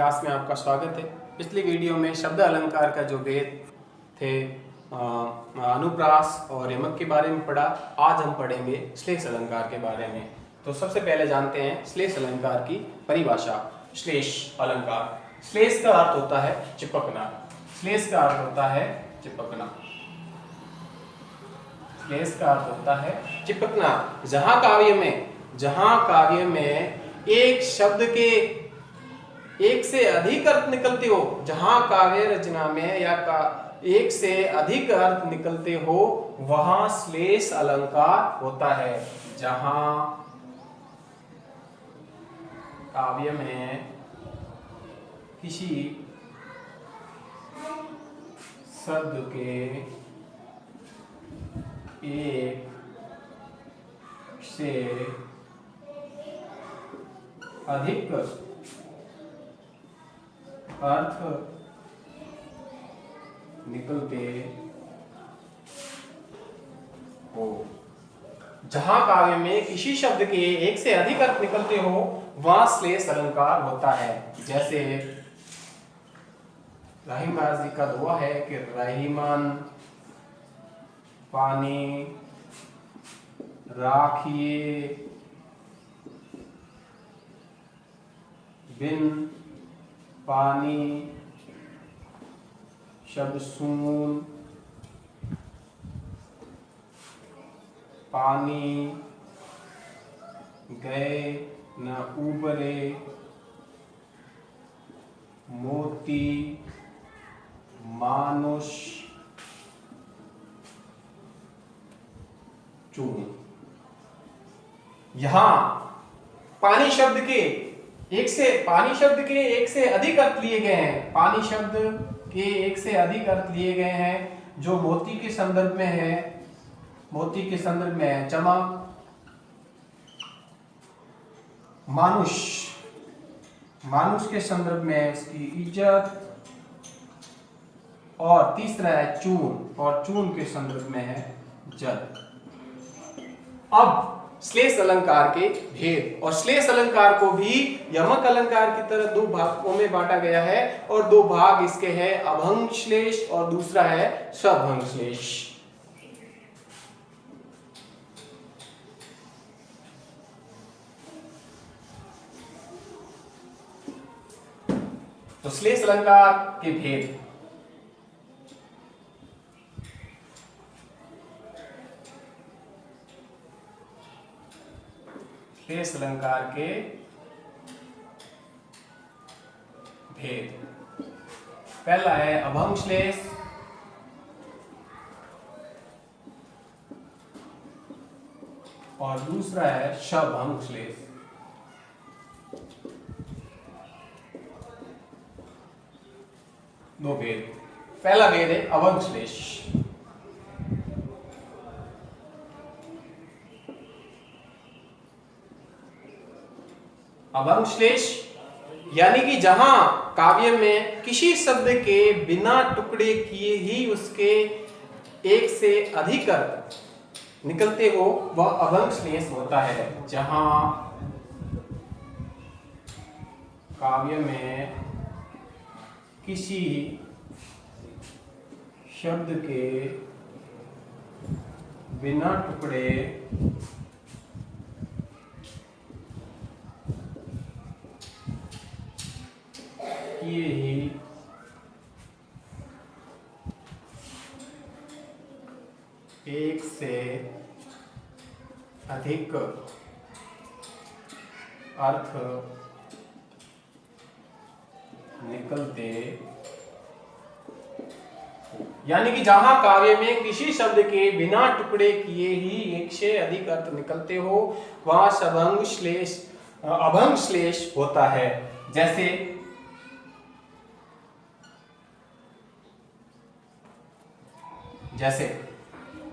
Class में आपका स्वागत है। पिछली वीडियो में शब्द अलंकार का जो भेद थे अनुप्रास और यमक के बारे में पढ़ा। आज हम पढ़ेंगे श्लेष अलंकार के बारे में। तो सबसे पहले जानते हैं श्लेष अलंकार की परिभाषा। श्लेष अलंकार, श्लेष का अर्थ होता है चिपकना। श्लेष का अर्थ होता है चिपकना। श्लेष का अर्थ होता है चिपकना। जहां काव्य में एक शब्द के एक से अधिक अर्थ निकलते हो, जहां काव्य रचना में एक से अधिक अर्थ निकलते हो, वहां श्लेष अलंकार होता है। जहां काव्य में किसी शब्द के एक से अधिक अर्थ निकलते हो। जहां काव्य में किसी शब्द के एक से अधिक अर्थ निकलते हो, वहां श्लेष अलंकार होता है। जैसे रहीम जी का दुआ है कि रहीमन पानी राखिए बिन पानी शब्द सून पानी गए न उबरे मोती मानुष चून। यहां पानी शब्द के एक से अधिक अर्थ लिए गए हैं। पानी शब्द के एक से अधिक अर्थ लिए गए हैं जो मोती के संदर्भ में है। मोती के संदर्भ में है चमक, मानुष के संदर्भ में है इसकी इज्जत, और तीसरा है चून, और चून के संदर्भ में है जल। अब श्लेष अलंकार के भेद। और श्लेष अलंकार को भी यमक अलंकार की तरह दो भागों में बांटा गया है, और दो भाग इसके हैं, अभंग श्लेष और दूसरा है सभंग श्लेष। तो श्लेष अलंकार के भेद। श्लेष अलंकार के भेद। पहला है अभंग श्लेष, और दूसरा है सभंग श्लेष। दो भेद। पहला भेद है अभंग श्लेष। अभंग श्लेष यानी कि जहां काव्य में किसी शब्द के बिना टुकड़े किए ही उसके एक से अधिक अर्थ निकलते हो, वह अभंग श्लेष होता है। जहां काव्य में किसी शब्द के बिना टुकड़े किए ही एक से अधिक अर्थ निकलते, यानी कि जहां काव्य में किसी शब्द के बिना टुकड़े किए ही एक से अधिक अर्थ निकलते हो, वहां अभंग श्लेष होता है। जैसे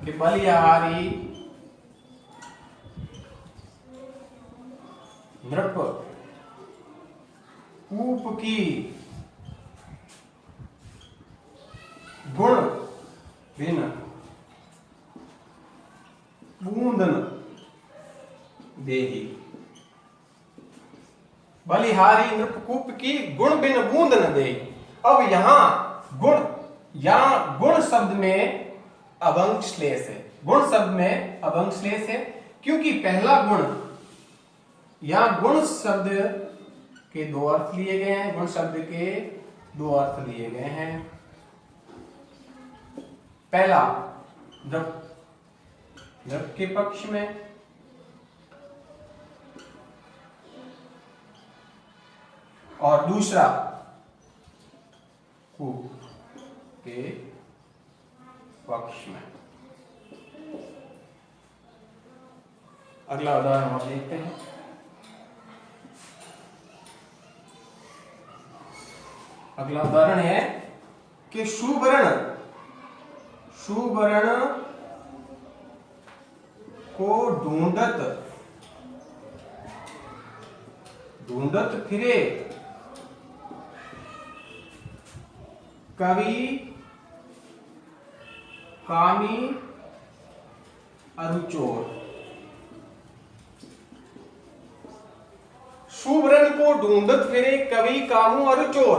कि बलिहारी नृप कूप की गुण बिन बूंदन देही। बलिहारी नृपकूप की गुण बिन बूंद न दे। अब यहां गुण शब्द में अभंग श्लेष है। गुण शब्द में अभंग श्लेष है क्योंकि पहला गुण, यहां गुण शब्द के दो अर्थ लिए गए हैं। गुण शब्द के दो अर्थ लिए गए हैं। पहला द्रव के पक्ष में, और दूसरा कूप के पक्ष में। अगला उदाहरण हम देखते हैं। अगला उदाहरण है कि सुवर्ण को ढूंढत फिरे कवि कामी अरुचोर। सुवर्ण को ढूंढत फिरे कवि कामू अरुचोर।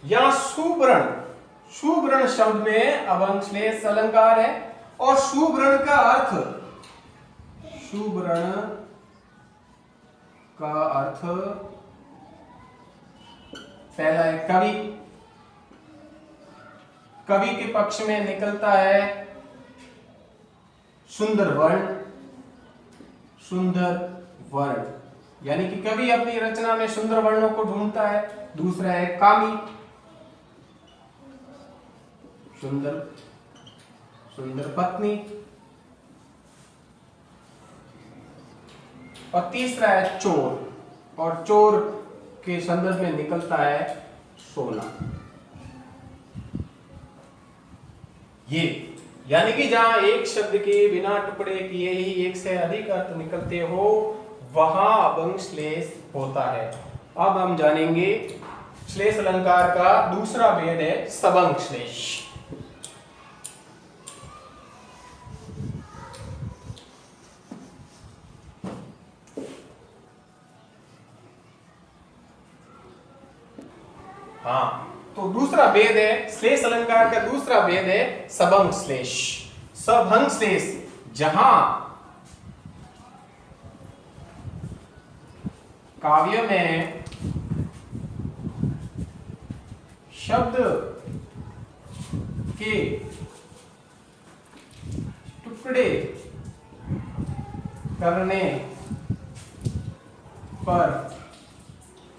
यहां सुवर्ण शब्द में अभंग श्लेष अलंकार है और सुवर्ण का अर्थ पहला है कवि। कवि के पक्ष में निकलता है सुंदर वर्ण, यानी कि कवि अपनी रचना में सुंदर वर्णों को ढूंढता है। दूसरा है कामी, सुंदर पत्नी, और तीसरा है चोर, और चोर के संदर्भ में निकलता है सोना। ये यानी कि जहां एक शब्द के बिना टुकड़े किए ही एक से अधिक अर्थ निकलते हो वहां अभंग श्लेष होता है। अब हम जानेंगे श्लेष अलंकार का दूसरा भेद है सबंग श्लेष। तो दूसरा भेद है श्लेष अलंकार का दूसरा भेद है सबंग श्लेष। सबंग श्लेष जहां काव्य में शब्द के टुकड़े करने पर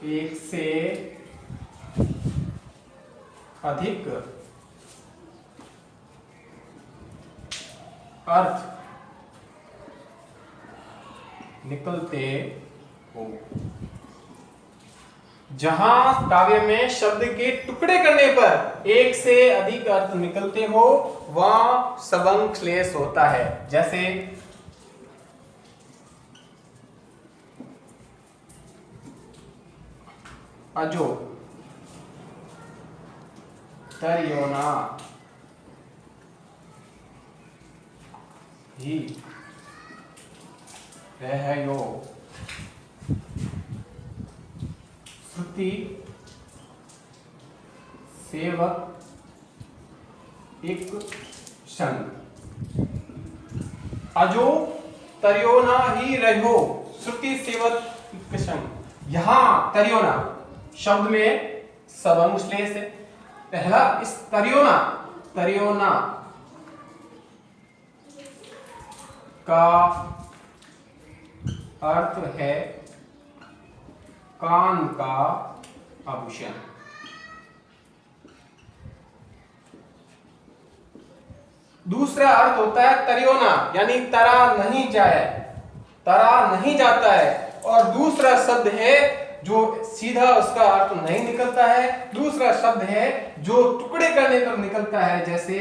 एक से अधिक अर्थ निकलते हो। जहां काव्य में शब्द के टुकड़े करने पर एक से अधिक अर्थ निकलते हो वहां सबंग श्लेष होता है। जैसे अजो तरियोना ही रहयो श्रुति सेवक एक संग। अजो तरियोना ही रहो श्रुति सेवक एक संग। यहां तरियोना शब्द में सबंग श्लेष है। पहला इस तरियोना का अर्थ है कान का आभूषण। दूसरा अर्थ होता है तरियोना यानी तरा नहीं जाता है। और दूसरा शब्द है जो सीधा उसका अर्थ नहीं निकलता है। दूसरा शब्द है जो टुकड़े करने पर निकलता है, जैसे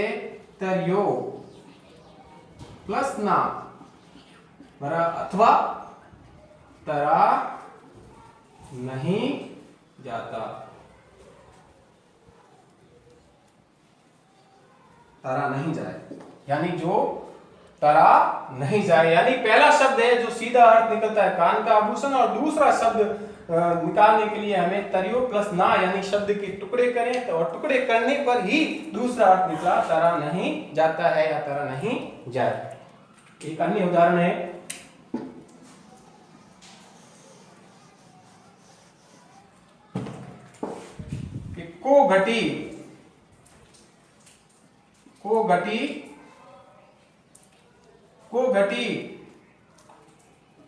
तरियो प्लस ना अथवा तरा नहीं जाता। तरा नहीं जाए यानी जो तरा नहीं जाए, यानी पहला शब्द है जो सीधा अर्थ निकलता है कान का आभूषण, और दूसरा शब्द निकालने के लिए हमें तरियो प्लस ना यानी शब्द के टुकड़े करें, तो और टुकड़े करने पर ही दूसरा अर्थ निकला, तरा नहीं जाता है या तरा नहीं जाए। एक अन्य उदाहरण है कि को घटी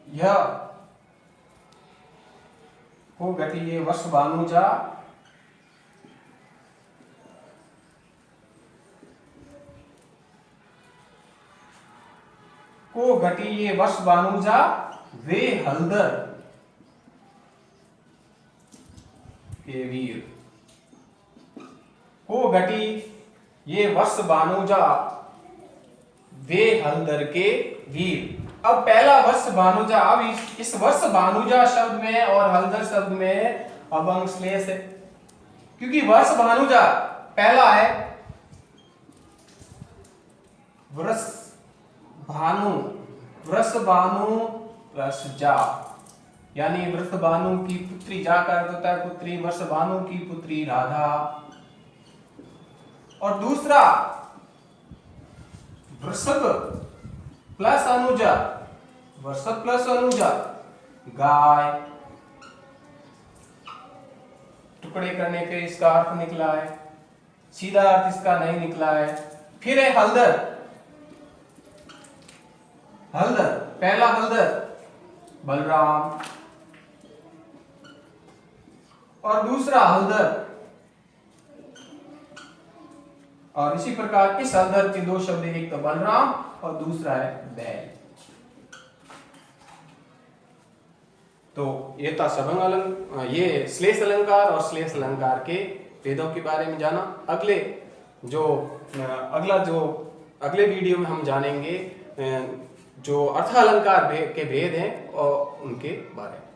यह को घटी ये वर्ष भानुजा को घटी ये वर्ष भानुजा वे हलदर के वीर। को घटी ये वर्ष भानुजा वे हलदर के वीर। अब पहला वर्ष भानुजा, अब इस वर्ष भानुजा शब्द में और हलदर शब्द में अब अंग श्लेष है, क्योंकि वर्ष भानुजा पहला है, वृष भानु प्लस जा, यानी वृष भानु की पुत्री, जा का अर्थ होता है पुत्री, वर्ष भानु की पुत्री राधा। और दूसरा वृषभ प्लस अनुजा, वृषभ प्लस अनुजा गाय। टुकड़े करने पे इसका अर्थ निकला है, सीधा अर्थ इसका नहीं निकला है। फिर है हलदर, पहला हलदर बलराम और दूसरा हलदर, और इसी प्रकार इस हलदर के दो शब्द, एक तो बलराम और दूसरा है बैल। तो ये था सबंग अलंकार, ये श्लेष अलंकार और श्लेष अलंकार के भेदों के बारे में जाना। अगले वीडियो में हम जानेंगे जो अर्थ अलंकार के भेद हैं और उनके बारे में।